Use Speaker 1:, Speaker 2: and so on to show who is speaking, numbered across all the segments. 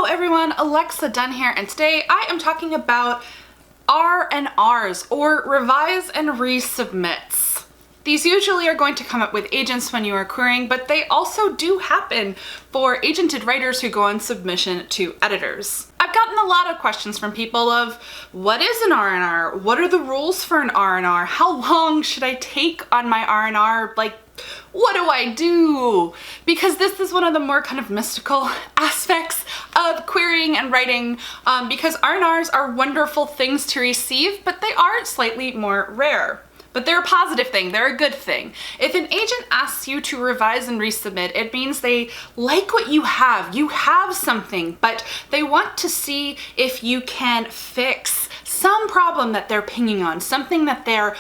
Speaker 1: Hello everyone, Alexa Dunn here, and today I am talking about R&Rs, or revise and resubmits. These usually are going to come up with agents when you are querying, but they also do happen for agented writers who go on submission to editors. I've gotten a lot of questions from people of, what is an R&R? What are the rules for an R&R? How long should I take on my R&R? Like, what do I do? Because this is one of the more kind of mystical aspects of querying and writing, because R&Rs are wonderful things to receive, but they are slightly more rare. But they're a positive thing, they're a good thing. If an agent asks you to revise and resubmit, it means they like what you have. You have something, but they want to see if you can fix some problem that they're pinging on, something that they're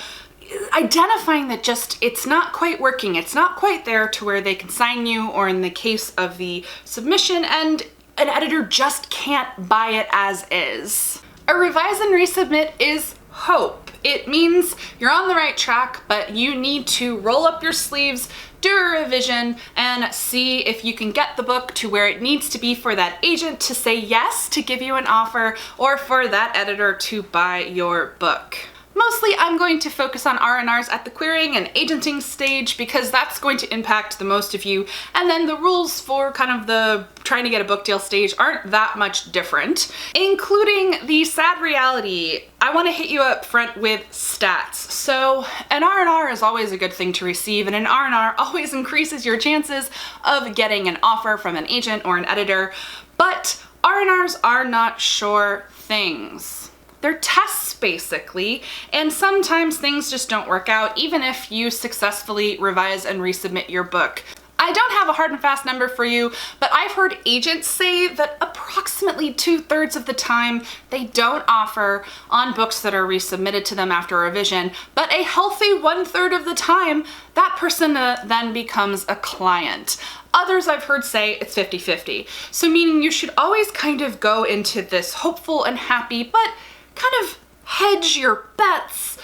Speaker 1: identifying that just, it's not quite working, it's not quite there to where they can sign you, or in the case of the submission, and an editor just can't buy it as is. A revise and resubmit is hope. It means you're on the right track, but you need to roll up your sleeves, do a revision, and see if you can get the book to where it needs to be for that agent to say yes to give you an offer, or for that editor to buy your book. Mostly I'm going to focus on R&Rs at the querying and agenting stage because that's going to impact the most of you, and then the rules for kind of the trying to get a book deal stage aren't that much different, including the sad reality. I want to hit you up front with stats. So an R&R is always a good thing to receive, and an R&R always increases your chances of getting an offer from an agent or an editor, but R&Rs are not sure things. They're tests basically, and sometimes things just don't work out even if you successfully revise and resubmit your book. I don't have a hard and fast number for you, but I've heard agents say that approximately 2/3 of the time they don't offer on books that are resubmitted to them after revision, but a healthy 1/3 of the time that person then becomes a client. Others I've heard say it's 50-50. So meaning you should always kind of go into this hopeful and happy, but kind of hedge your bets,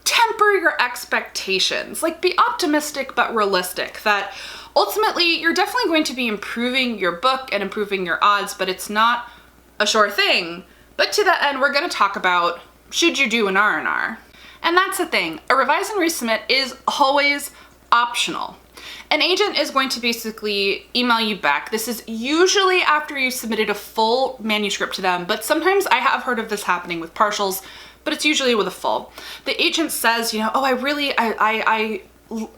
Speaker 1: temper your expectations, like be optimistic but realistic that ultimately you're definitely going to be improving your book and improving your odds, but it's not a sure thing. But to that end, we're going to talk about, should you do an R&R? And that's the thing, a revise and resubmit is always optional. An agent is going to basically email you back. This is usually after you submitted a full manuscript to them, but sometimes I have heard of this happening with partials, but it's usually with a full. The agent says, you know, oh, I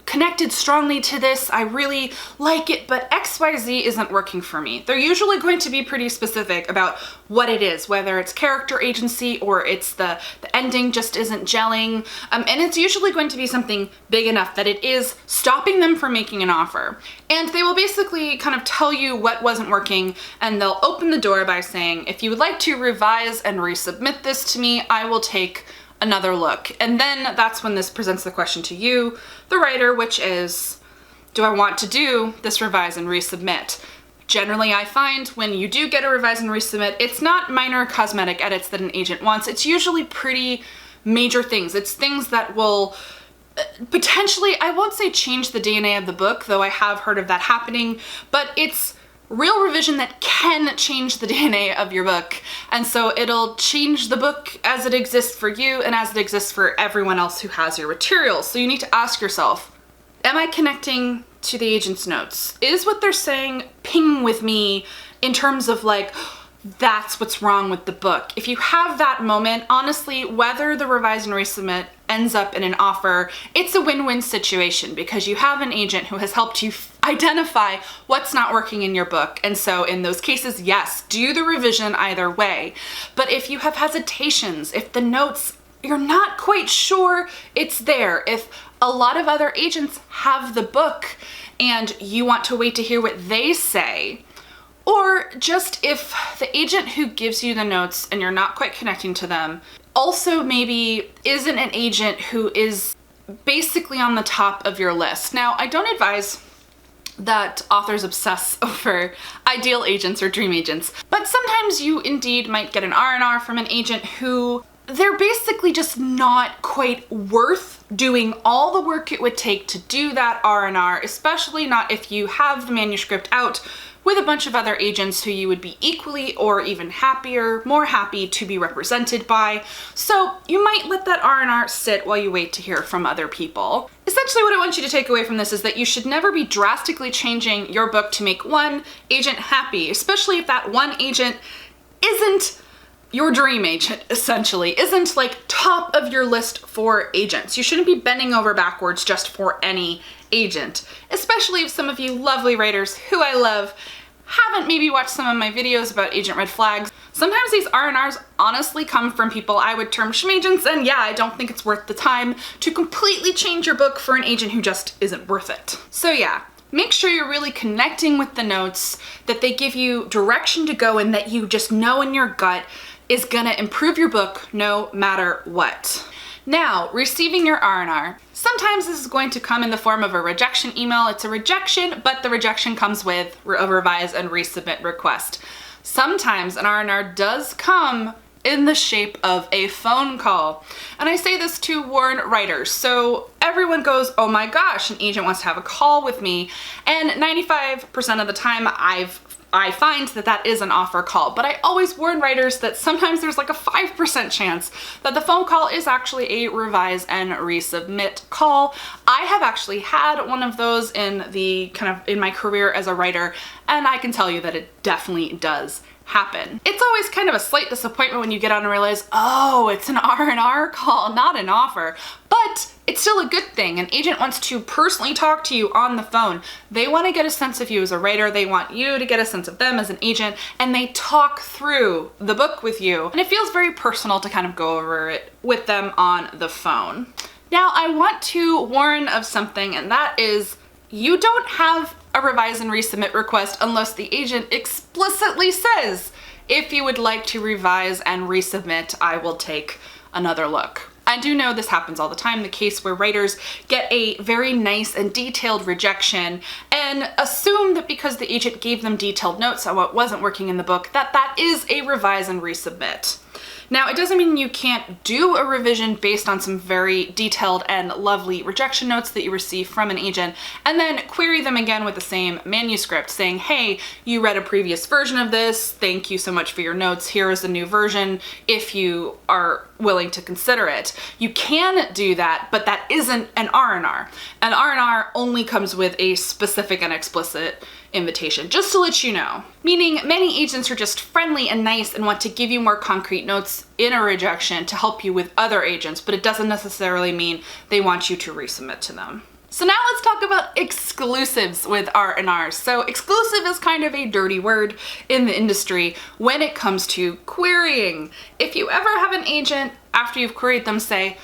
Speaker 1: connected strongly to this, I really like it, but XYZ isn't working for me. They're usually going to be pretty specific about what it is, whether it's character agency or it's the ending just isn't gelling, and it's usually going to be something big enough that it is stopping them from making an offer. And they will basically kind of tell you what wasn't working, and they'll open the door by saying, if you would like to revise and resubmit this to me, I will take another look. And then that's when this presents the question to you, the writer, which is, do I want to do this revise and resubmit? Generally, I find when you do get a revise and resubmit, it's not minor cosmetic edits that an agent wants. It's usually pretty major things. It's things that will potentially, I won't say change the DNA of the book, though I have heard of that happening, but it's real revision that can change the DNA of your book. And so it'll change the book as it exists for you and as it exists for everyone else who has your materials. So you need to ask yourself, am I connecting to the agent's notes? Is what they're saying pinging with me in terms of like, that's what's wrong with the book? If you have that moment, honestly, whether the revise and resubmit ends up in an offer, it's a win-win situation because you have an agent who has helped you identify what's not working in your book. And so in those cases, yes, do the revision either way. But if you have hesitations, if the notes, you're not quite sure it's there, if a lot of other agents have the book and you want to wait to hear what they say, or just if the agent who gives you the notes and you're not quite connecting to them also maybe isn't an agent who is basically on the top of your list. Now, I don't advise that authors obsess over ideal agents or dream agents, but sometimes you indeed might get an R&R from an agent who they're basically just not quite worth doing all the work it would take to do that R&R, especially not if you have the manuscript out with a bunch of other agents who you would be equally or even happier, more happy to be represented by. So you might let that R&R sit while you wait to hear from other people. Essentially what I want you to take away from this is that you should never be drastically changing your book to make one agent happy, especially if that one agent isn't your dream agent, essentially, isn't like top of your list for agents. You shouldn't be bending over backwards just for any agent, especially if some of you lovely writers who I love haven't maybe watched some of my videos about agent red flags. Sometimes these R&Rs honestly come from people I would term schmagents, and yeah, I don't think it's worth the time to completely change your book for an agent who just isn't worth it. So yeah, make sure you're really connecting with the notes, that they give you direction to go in, that you just know in your gut is gonna improve your book no matter what. Now, receiving your R&R. Sometimes this is going to come in the form of a rejection email. It's a rejection, but the rejection comes with a revise and resubmit request. Sometimes an R&R does come in the shape of a phone call. And I say this to warn writers. So everyone goes, oh my gosh, an agent wants to have a call with me. And 95% of the time I find that that is an offer call, but I always warn writers that sometimes there's like a 5% chance that the phone call is actually a revise and resubmit call. I have actually had one of those in my career as a writer, and I can tell you that it definitely does happen. It's always kind of a slight disappointment when you get on and realize, oh, it's an R&R call, not an offer. But it's still a good thing. An agent wants to personally talk to you on the phone. They want to get a sense of you as a writer. They want you to get a sense of them as an agent, and they talk through the book with you. And it feels very personal to kind of go over it with them on the phone. Now, I want to warn of something, and that is you don't have a revise and resubmit request unless the agent explicitly says, if you would like to revise and resubmit, I will take another look. I do know this happens all the time, the case where writers get a very nice and detailed rejection and assume that because the agent gave them detailed notes on what wasn't working in the book, that that is a revise and resubmit. Now, it doesn't mean you can't do a revision based on some very detailed and lovely rejection notes that you receive from an agent, and then query them again with the same manuscript saying, hey, you read a previous version of this, thank you so much for your notes, here is the new version if you are willing to consider it. You can do that, but that isn't an R&R. An R&R only comes with a specific and explicit invitation, just to let you know. Meaning many agents are just friendly and nice and want to give you more concrete notes in a rejection to help you with other agents, but it doesn't necessarily mean they want you to resubmit to them. So now let's talk about exclusives with R&Rs. So exclusive is kind of a dirty word in the industry when it comes to querying. If you ever have an agent, after you've queried them, say,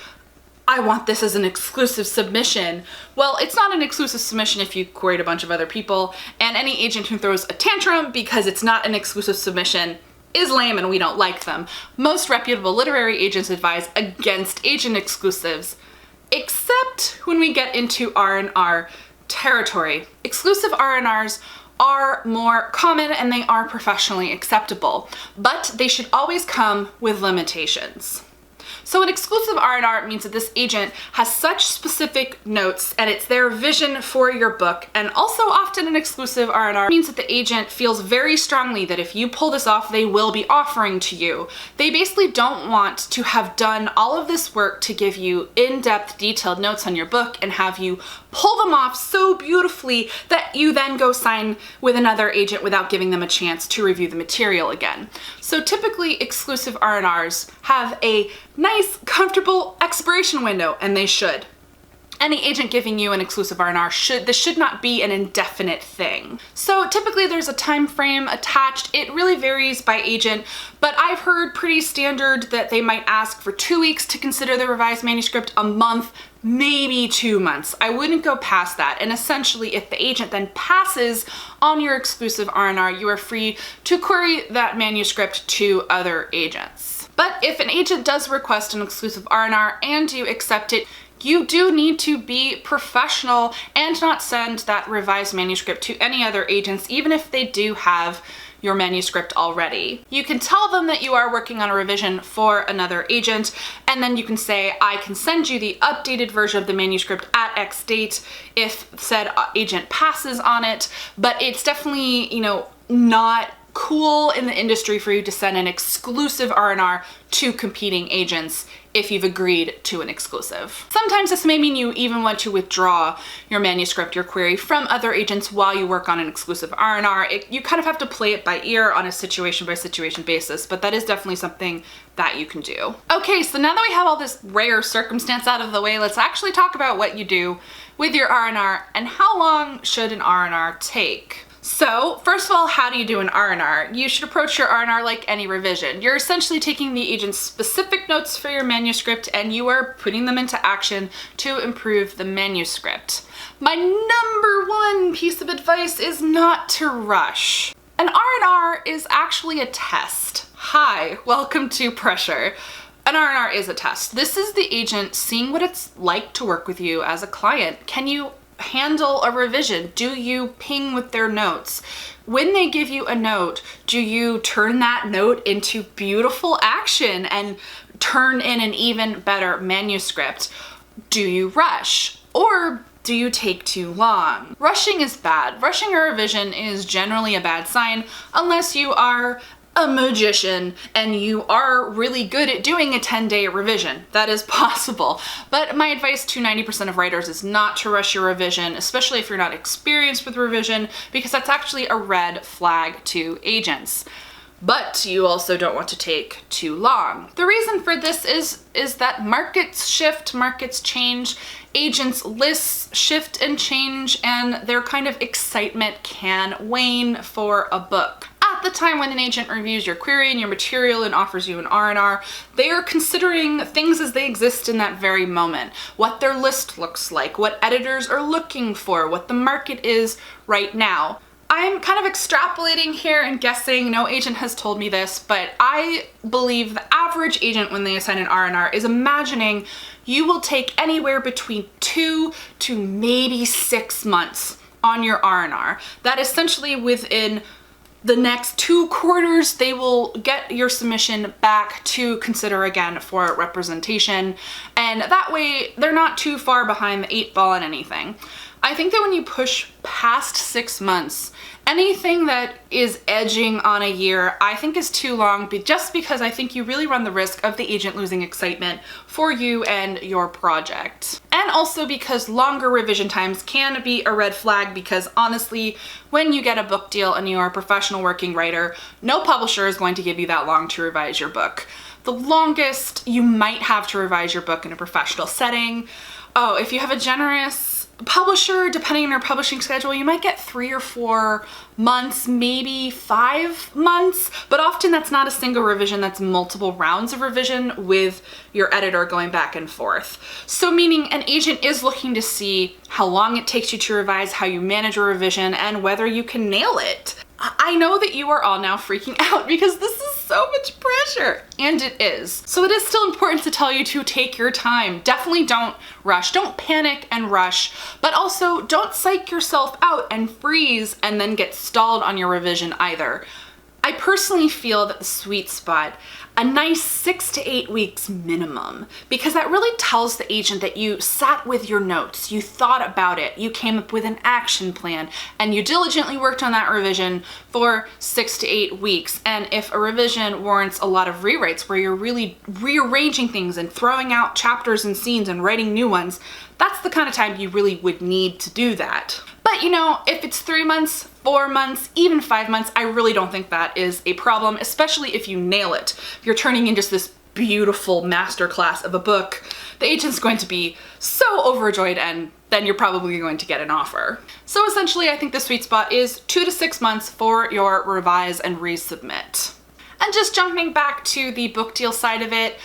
Speaker 1: I want this as an exclusive submission. Well, it's not an exclusive submission if you queried a bunch of other people, and any agent who throws a tantrum because it's not an exclusive submission is lame and we don't like them. Most reputable literary agents advise against agent exclusives, except when we get into R&R territory. Exclusive R&Rs are more common and they are professionally acceptable, but they should always come with limitations. So an exclusive R&R means that this agent has such specific notes and it's their vision for your book. And also often an exclusive R&R means that the agent feels very strongly that if you pull this off, they will be offering to you. They basically don't want to have done all of this work to give you in-depth detailed notes on your book and have you pull them off so beautifully that you then go sign with another agent without giving them a chance to review the material again. So typically exclusive R&Rs have a nice, comfortable expiration window, and they should. Any agent giving you an exclusive R&R this should not be an indefinite thing. So typically there's a time frame attached. It really varies by agent, but I've heard pretty standard that they might ask for 2 weeks to consider the revised manuscript, a month, maybe 2 months. I wouldn't go past that. And essentially, if the agent then passes on your exclusive R&R, you are free to query that manuscript to other agents. But if an agent does request an exclusive R&R and you accept it, you do need to be professional and not send that revised manuscript to any other agents, even if they do have your manuscript already. You can tell them that you are working on a revision for another agent, and then you can say, I can send you the updated version of the manuscript at X date if said agent passes on it, but it's definitely, you know, not cool in the industry for you to send an exclusive R&R to competing agents if you've agreed to an exclusive. Sometimes this may mean you even want to withdraw your manuscript, your query, from other agents while you work on an exclusive R&R. You kind of have to play it by ear on a situation by situation basis, but that is definitely something that you can do. Okay, so now that we have all this rare circumstance out of the way, let's actually talk about what you do with your R&R and how long should an R&R take. So first of all, how do you do an R&R? You should approach your R&R like any revision. You're essentially taking the agent's specific notes for your manuscript and you are putting them into action to improve the manuscript. My number one piece of advice is not to rush. An R&R is actually a test. Hi, welcome to Pressure. An R&R is a test. This is the agent seeing what it's like to work with you as a client. Can you handle a revision? Do you ping with their notes? When they give you a note, do you turn that note into beautiful action and turn in an even better manuscript? Do you rush? Or do you take too long? Rushing is bad. Rushing a revision is generally a bad sign unless you are a magician and you are really good at doing a 10-day revision. That is possible. But my advice to 90% of writers is not to rush your revision, especially if you're not experienced with revision, because that's actually a red flag to agents. But you also don't want to take too long. The reason for this is that markets shift, markets change, agents' lists shift and change, and their kind of excitement can wane for a book. At the time when an agent reviews your query and your material and offers you an R&R, they are considering things as they exist in that very moment. What their list looks like, what editors are looking for, what the market is right now. I'm kind of extrapolating here and guessing, no agent has told me this, but I believe the average agent when they assign an R&R is imagining you will take anywhere between 2 to maybe 6 months on your R&R. That essentially within the next 2 quarters, they will get your submission back to consider again for representation. And that way they're not too far behind the 8 ball on anything. I think that when you push past 6 months, anything that is edging on a year, I think is too long, just because I think you really run the risk of the agent losing excitement for you and your project. And also because longer revision times can be a red flag, because honestly, when you get a book deal and you are a professional working writer, no publisher is going to give you that long to revise your book. The longest you might have to revise your book in a professional setting, if you have a generous publisher, depending on your publishing schedule, you might get 3 or 4 months, maybe 5 months, but often that's not a single revision, that's multiple rounds of revision with your editor going back and forth. So meaning an agent is looking to see how long it takes you to revise, how you manage a revision, and whether you can nail it. I know that you are all now freaking out because this is so much pressure, and it is. So it is still important to tell you to take your time. Definitely don't rush, don't panic and rush, but also don't psych yourself out and freeze and then get stalled on your revision either. I personally feel that the sweet spot, a nice 6 to 8 weeks minimum, because that really tells the agent that you sat with your notes, you thought about it, you came up with an action plan, and you diligently worked on that revision for 6 to 8 weeks. And if a revision warrants a lot of rewrites where you're really rearranging things and throwing out chapters and scenes and writing new ones, that's the kind of time you really would need to do that. But you know, if it's 3 months, 4 months, even 5 months, I really don't think that is a problem, especially if you nail it. If you're turning into this beautiful masterclass of a book, the agent's going to be so overjoyed, and then you're probably going to get an offer. So essentially, I think the sweet spot is 2 to 6 months for your revise and resubmit. And just jumping back to the book deal side of it,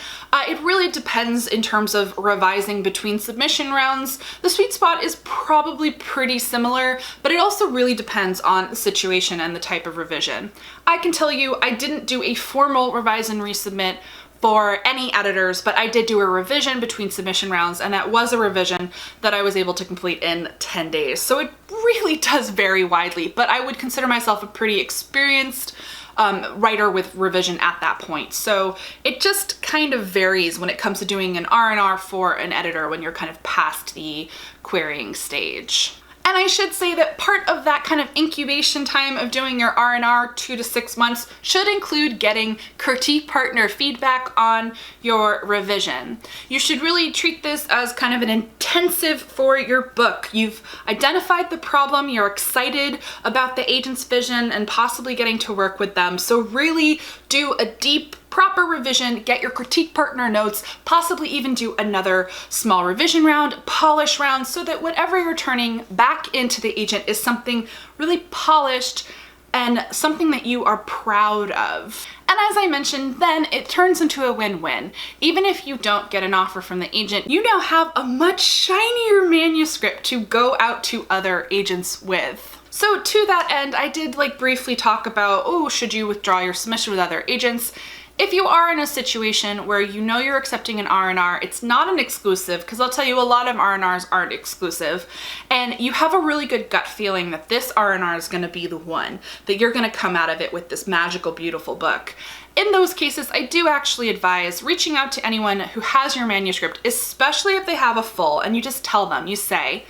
Speaker 1: it really depends in terms of revising between submission rounds. The sweet spot is probably pretty similar, but it also really depends on the situation and the type of revision. I can tell you I didn't do a formal revise and resubmit for any editors, but I did do a revision between submission rounds, and that was a revision that I was able to complete in 10 days. So it really does vary widely, but I would consider myself a pretty experienced writer with revision at that point. So it just kind of varies when it comes to doing an R&R for an editor when you're kind of past the querying stage. And I should say that part of that kind of incubation time of doing your R&R, 2 to 6 months, should include getting critique partner feedback on your revision. You should really treat this as kind of an intensive for your book. You've identified the problem, you're excited about the agent's vision and possibly getting to work with them. So really do a deep, proper revision, get your critique partner notes, possibly even do another small revision round, polish round, so that whatever you're turning back into the agent is something really polished and something that you are proud of. And as I mentioned, then it turns into a win-win. Even if you don't get an offer from the agent, you now have a much shinier manuscript to go out to other agents with. So to that end, I did briefly talk about, oh, should you withdraw your submission with other agents? If you are in a situation where you know you're accepting an R&R, it's not an exclusive, because I'll tell you a lot of R&Rs aren't exclusive, and you have a really good gut feeling that this R&R is going to be the one, that you're going to come out of it with this magical, beautiful book. In those cases, I do actually advise reaching out to anyone who has your manuscript, especially if they have a full, and you just tell them, you say,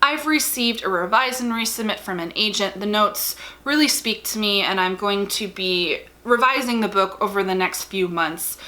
Speaker 1: I've received a revise and resubmit from an agent. The notes really speak to me, and I'm going to be revising the book over the next few months.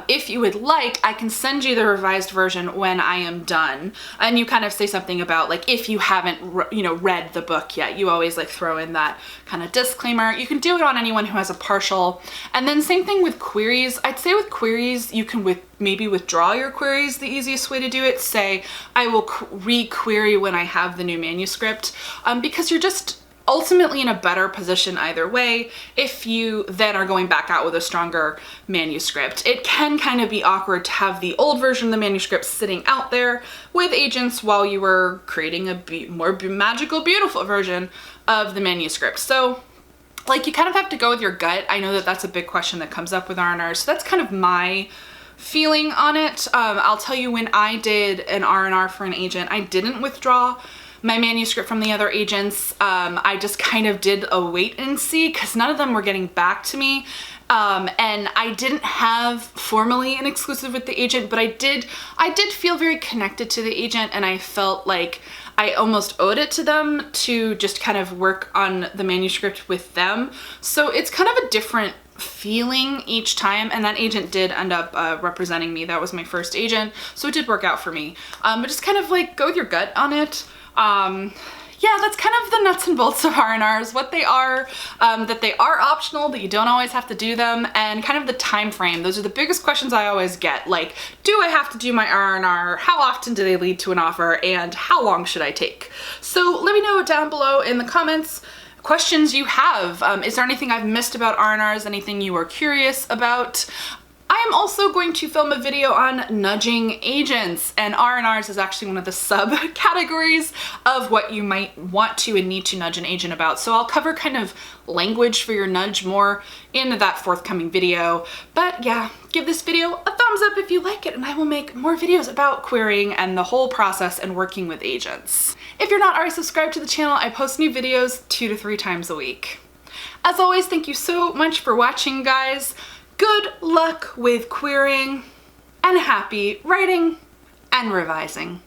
Speaker 1: If you would like, I can send you the revised version when I am done. And you kind of say something about if you haven't read the book yet. You always throw in that kind of disclaimer. You can do it on anyone who has a partial. And then same thing with queries. I'd say with queries, you can maybe withdraw your queries, the easiest way to do it. Say, I will re-query when I have the new manuscript, because you're just ultimately in a better position either way if you then are going back out with a stronger manuscript. It can kind of be awkward to have the old version of the manuscript sitting out there with agents while you were creating a more magical, beautiful version of the manuscript. So you kind of have to go with your gut. I know that that's a big question that comes up with R&Rs, so that's kind of my feeling on it. I'll tell you, when I did an R&R for an agent, I didn't withdraw my manuscript from the other agents. I just kind of did a wait and see, because none of them were getting back to me. And I didn't have formally an exclusive with the agent, but I did feel very connected to the agent, and I felt like I almost owed it to them to just kind of work on the manuscript with them. So it's kind of a different feeling each time, and that agent did end up representing me. That was my first agent, so it did work out for me. But just kind of go with your gut on it. Yeah, that's kind of the nuts and bolts of R&Rs, what they are, that they are optional, that you don't always have to do them, and kind of the time frame. Those are the biggest questions I always get, do I have to do my R&R? How often do they lead to an offer? And how long should I take? So let me know down below in the comments questions you have. Is there anything I've missed about R&Rs? Anything you are curious about? I am also going to film a video on nudging agents, and R&Rs is actually one of the subcategories of what you might want to and need to nudge an agent about. So I'll cover kind of language for your nudge more in that forthcoming video. But yeah, give this video a thumbs up if you like it, and I will make more videos about querying and the whole process and working with agents. If you're not already subscribed to the channel, I post new videos 2 to 3 times a week. As always, thank you so much for watching, guys. Good luck with querying, and happy writing and revising.